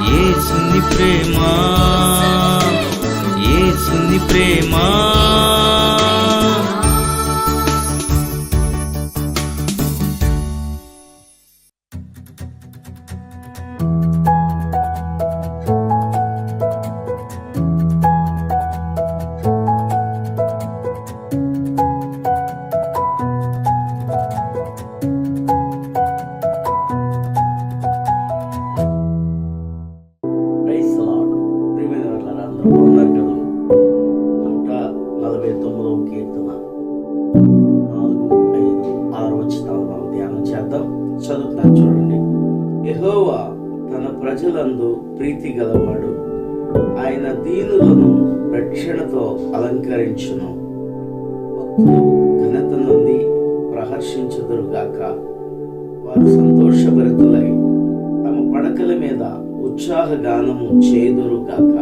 యేసుని ప్రేమ, యేసుని ప్రేమ. చదువుతాను చూడండి. యెహోవా తన ప్రజలందు ప్రీతి గలవాడు, ఆయన దీనులను రక్షణతో అలంకరించును. భక్తులు ఘనత నుండి ప్రహర్షించుదురుగాక, వారు సంతోషభరితులై తమ పడకల మీద ఉత్సాహగానము చేయుదురుగాక.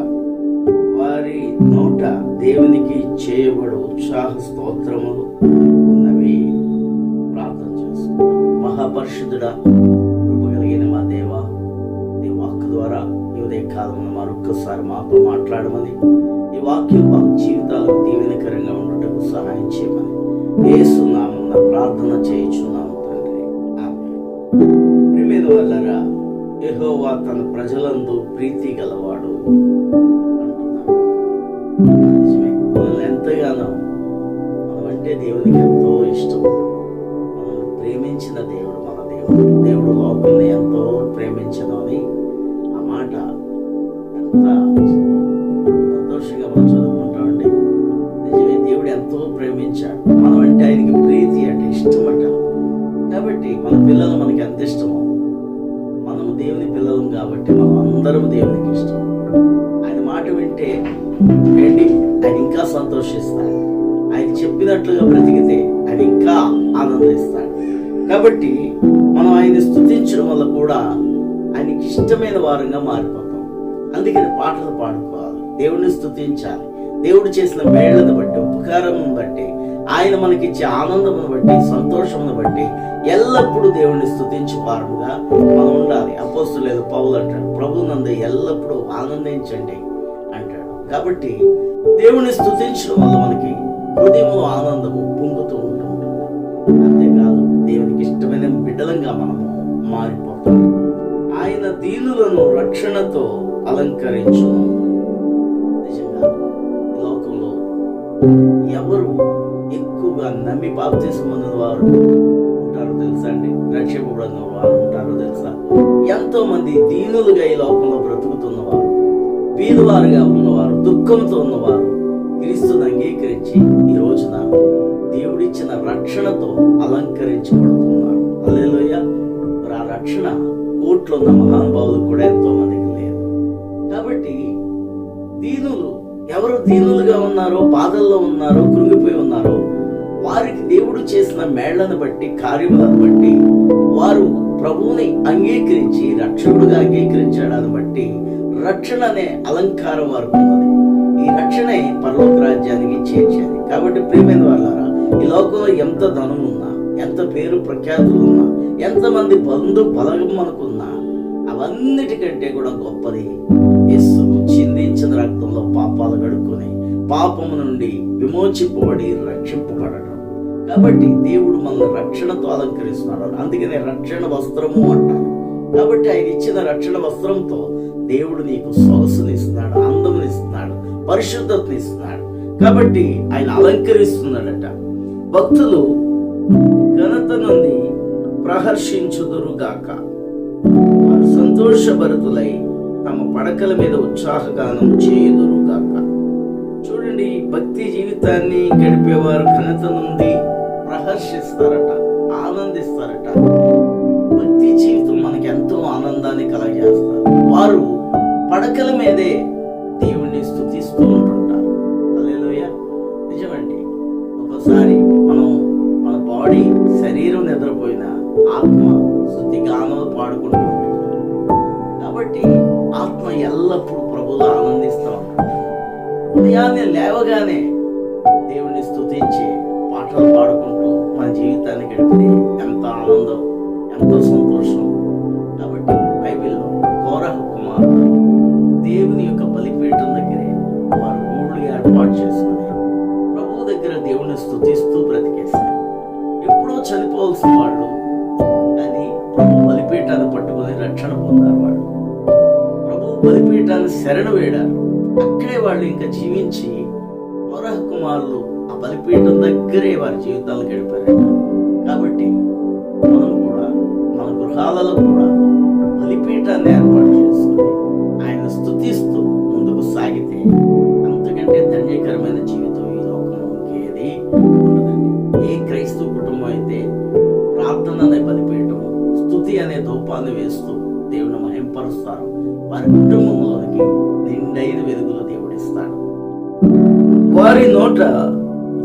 వారి నోట దేవునికి చేయబడు ఉత్సాహ స్తోత్రములు ఉన్నవి. ప్రార్థన చేసుకుందాం. మహాపరిశుద్ధుడా, కృప కలిగిన మా దేవా, నీ వాక్కు ద్వారా ఈ ఉదయకాలంలో మరొక్కసారి మాతో మాట్లాడమని, ఈ వాక్యం మా జీవితాలకు దీవెనకరంగా ఉండటకు సహాయం చేయమని యేసు నామమున ప్రార్థన చేయుచున్నాము తండ్రి, ఆమేన్. ప్రియమైన వాళ్ళరా, యెహోవా తన ప్రజలందు ప్రీతి గలవాడు అంటున్నాడు. నిజమే, మనల్ని ఎంతగానో మనమంటే దేవునికి ఎంతో ఇష్టం. ప్రేమించిన దేవుడు మన దేవుడు. దేవుడు లోకంలో ఎంతో ప్రేమించను అని ఆ మాట ఎంత సంతోషంగా మనం చదువుకుంటామండి. నిజమే, దేవుడు ఎంతో ప్రేమించాడు. మనం అంటే ఆయనకి ప్రీతి అంటే ఇష్టం అట. కాబట్టి మన పిల్లలు మనకి ఎంత ఇష్టమో, మనము దేవుని పిల్లలం కాబట్టి మనం అందరం దేవునికి ఇష్టం. ఆయన మాట వింటే ఏంటి, ఆయన ఇంకా సంతోషిస్తాడు. ఆయన చెప్పినట్లుగా బ్రతికితే ఆయన ఇంకా ఆనందిస్తాడు. కాబట్టి మనం ఆయన్ని స్తుతించడం వల్ల కూడా ఆయనకి ఇష్టమైన వారంగా మారిపోతాం. అందుకని పాటలు పాడుకోవాలి, దేవుడిని స్తుతించాలి. దేవుడు చేసిన మేళ్లను బట్టి, ఉపకారమును బట్టి, ఆయన మనకిచ్చే ఆనందమును బట్టి, సంతోషమును బట్టి ఎల్లప్పుడూ దేవుడిని స్తుతించే వారుగా మనం ఉండాలి. అపోస్తలుడైన పౌలు అంటాడు, ప్రభువునందు ఎల్లప్పుడూ ఆనందించండి అంటాడు. కాబట్టి దేవుడిని స్తుతించడం వల్ల మనకి హృదయంలో ఆనందము పొంగుతూ ఉంటుంది. అంతేకాదు, దేవునికి ఇష్టమైన బిడ్డలంగా మనము మారిపోతాం. ఆయన దీనులను రక్షణతో అలంకరించును. నిజంగా ఈ లోకంలో ఎవరు ఎక్కువగా నమ్మి బాప్తిసం పొందిన వారు ఉంటారో తెలుసా అండి? రక్షింపబడిన వారు ఉంటారో తెలుసా? ఎంతో మంది దీనులుగా ఈ లోకంలో బ్రతుకుతున్నవారు, బీదవారుగా ఉన్నవారు, దుఃఖంతో ఉన్నవారు క్రీస్తును అంగీకరించి ఈ రోజున దేవుడిచ్చిన రక్షణతో అలంకరించబడుతున్నారు. హల్లెలూయా. మరి ఆ రక్షణ కోట్లో ఉన్న మహానుభావులు కూడా ఎంతో మందికి లేదు. కాబట్టి దీనులు ఎవరు దీనులుగా ఉన్నారో, బాధల్లో ఉన్నారో, కృంగిపోయి ఉన్నారో, వారికి దేవుడు చేసిన మేళ్లను బట్టి, కార్యములను బట్టి, వారు ప్రభువుని అంగీకరించి రక్షకుడుగా అంగీకరించడాన్ని బట్టి రక్షణ అనే అలంకారం వారికి ఉన్నది. ఈ రక్షణే పరలోక రాజ్యానికి చేర్చేది. కాబట్టి ప్రియమైన వాళ్ళారా, ఈ లోకంలో ఎంత ధనం ఉన్నా, ఎంత పేరు ప్రఖ్యాతులు ఉన్నా, ఎంతమంది బంధు బలగం మనకున్నా, అవన్నిటికంటే కూడా గొప్పది యేసు చిందించిన రక్తంలో పాపాలు కడుక్కొని పాపము నుండి విమోచింపబడి రక్షింపబడడం. కాబట్టి దేవుడు మనల్ని రక్షణతో అలంకరిస్తున్నాడు. అందుకనే రక్షణ వస్త్రము అంటారు. కాబట్టి ఆయన ఇచ్చిన రక్షణ వస్త్రంతో దేవుడు నీకు సొగసునిస్తున్నాడు, అందమునిస్తున్నాడు, పరిశుద్ధతనిస్తున్నాడు. కాబట్టి ఆయన అలంకరిస్తున్నాడట. భక్తులు ఘనత నుండి ప్రహర్షించుదురుగాక, వారు సంతోషభరితులై తమ పడకల మీద ఉత్సాహగానం చేయుదురుగాక. చూడండి, భక్తి జీవితాన్ని గడిపేవారు ఘనత నుండి ప్రహర్షిస్తారట, ఆనందిస్తారట. భక్తి జీవితం మనకి ఎంతో ఆనందాన్ని కలగజేస్తారు. వారు పడకల మీదే దేవుణ్ణి స్తుతిస్తూ ఉంటుంటారు. హల్లెలూయా. నిజమండి, ఒకసారి మనం మన బాడీ, శరీరం నిద్రపోయిన ఆత్మ స్తుతి గానాలు పాడుకుంటూ ఉంటుంది. కాబట్టి ఆత్మ ఎల్లప్పుడూ ప్రభువులో ఆనందిస్తూ ఉంటుంది. ఉదయాన్నే లేవగానే దేవుణ్ణి స్తుతించి పాటలు పాడుకుంటూ మన జీవితాన్ని గడిపితే ఎంత ఆనందం, ఎంతో సంతోషం. కాబట్టి బైబిల్లో చూసిన వాళ్ళు, కానీ ప్రభు బలిపీఠాన్ని పట్టుకొని రక్షణ పొందారు. వాళ్ళు ప్రభు బలిపీఠాన్ని శరణు వేడారు. అక్కడే వాళ్ళు ఇంకా జీవించి కోరహ కుమారులు ఆ బలిపీఠం దగ్గరే వారి జీవితాలు గడిపారట. కాబట్టి మనం కూడా మన గృహాలలో కూడా బలిపీఠాన్ని ఏర్పాటు చేసుకుని ఆయన స్తుతిస్తూ ముందుకు సాగితే అంతకంటే ధన్యకరమైన జీవితం ఈ లోకంలో ఇంకేది ఉండదండి. ఏ క్రైస్తవ కుటుంబం అయితే ప్రార్థన అనే బలిపీఠం, స్తుతి అనే ధూపాన్ని వేస్తూ దేవుని మహింపరుస్తారు, వారి కుటుంబంలోనికి నిండైన వెలుగులు దేవుడిస్తాడు. వారి నోట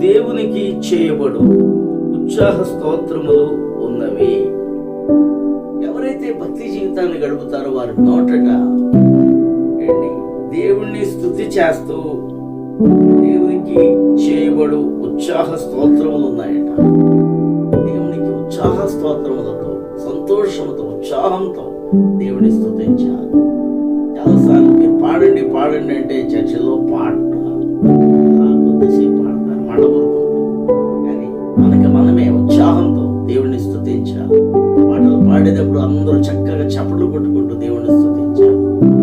దేవునికి చేయబడు ఉత్సాహ స్తోత్రములు ఉన్నవి. ఎవరైతే భక్తి జీవితాన్ని గడుపుతారో వారి నోటట దేవుణ్ణి స్తుతి చేస్తూ దేవునికి చేయబడు ఉత్సాహ స్తోత్రములు ఉన్నాయట. దేవునికి ఉత్సాహ స్తోత్రములతో, సంతోషంతో, ఉత్సాహంతో దేవుని స్తుతించాలి. చాలాసార్లు మీరు పాడండి పాడండి అంటే చర్చలో కొద్దిసేపు పాడతారు, మడబూరుకుంటారు. కానీ మనమే ఉత్సాహంతో దేవుణ్ణి స్తుతించాలి. పాటలు పాడేటప్పుడు అందరూ చక్కగా చప్పట్లు కొట్టుకుంటూ దేవుణ్ణి స్తుతించాలి.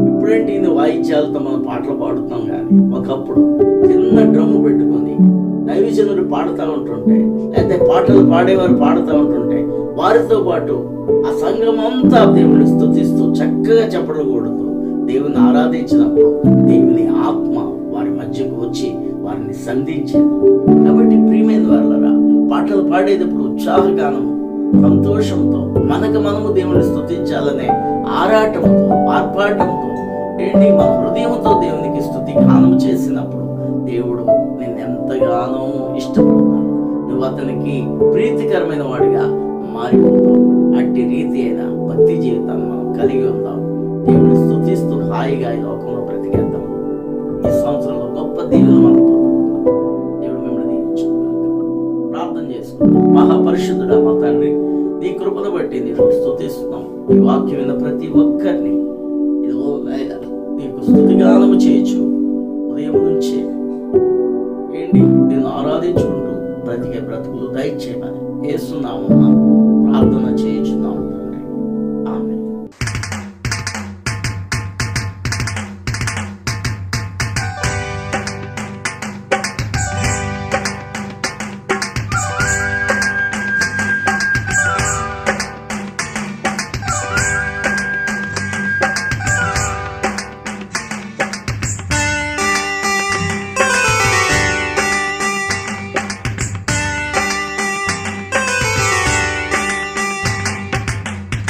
ఇప్పుడేంటి ఇది వాయిద్యాలతో మనం పాటలు పాడుతున్నాం, కానీ ఒకప్పుడు చిన్న డ్రమ్ము పెట్టుకొని దైవజనులు పాడుతూ ఉంటుంటే, లేకపోతే పాటలు పాడేవారు పాడుతూ ఉంటుంటే వారితో పాటు ఆ సంఘం అంతా దేవుని స్తుతిస్తూ చక్కగా చప్పట్లు కొడుతూ దేవుని ఆరాధించినప్పుడు దేవుని ఆత్మ వారి మధ్యకు వచ్చి వారిని సంధించింది. కాబట్టి ప్రియమైన వారలారా, పాటలు పాడేటప్పుడు ఉత్సాహగానము, సంతోషంతో మనము దేవుని స్తుతించాలనే ఆరాటంతో, ఆర్భాటంతో మన హృదయంతో దేవునికి స్తుతి గానం చేసినప్పుడు దేవుడు నిన్నెంతగానో ఇష్టపడతాడు. నువ్వు అతనికి ప్రీతికరమైన వాడిగా మారిపోతావు. అట్టి రీతి అయిన భక్తి జీవితాన్ని మనం కలిగి ఉందాం. దేవుని స్తుతిస్తూ హాయిగా ఈ లోకంలో బ్రతికేద్దాం. ఈ సంవత్సరంలో గొప్ప దీవెనలు మనం పొందుకుందాం. దేవుడు మిమ్మల్ని దీవించుగాక. ప్రార్థన చేసుకుందాం. మహాపరిశుద్ధుడా మా తండ్రి, నీ కృపను బట్టి నేను స్తుతిస్తున్నాం. ఈ వాక్యం విన్న ప్రతి ఒక్కరిని నీకు స్తుతిగానము చేయొచ్చు. ఉదయం నుంచే నేను ఆరాధించుకుంటూ బ్రతికే బ్రతుకులు దయచేయమని యేసునామమున ప్రార్థన చేయుచున్నాము తండ్రి. ఆమేన్.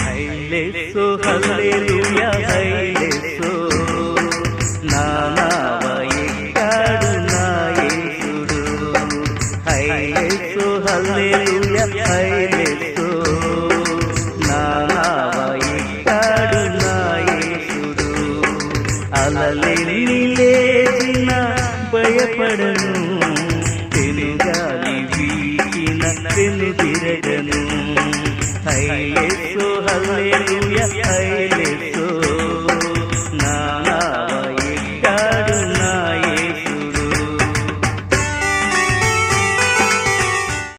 హైలేసో హల్లెలూయా హైలేసో నా నావయెక్కాడు నా యేసుడు. హైలేసో హల్లెలూయా హైలేసో నా నావయెక్కాడు నా యేసుడు. అలలెన్ని లేచిన భయపడను, పెనుగాలి వీచిన వెనుదిరగను. హైలే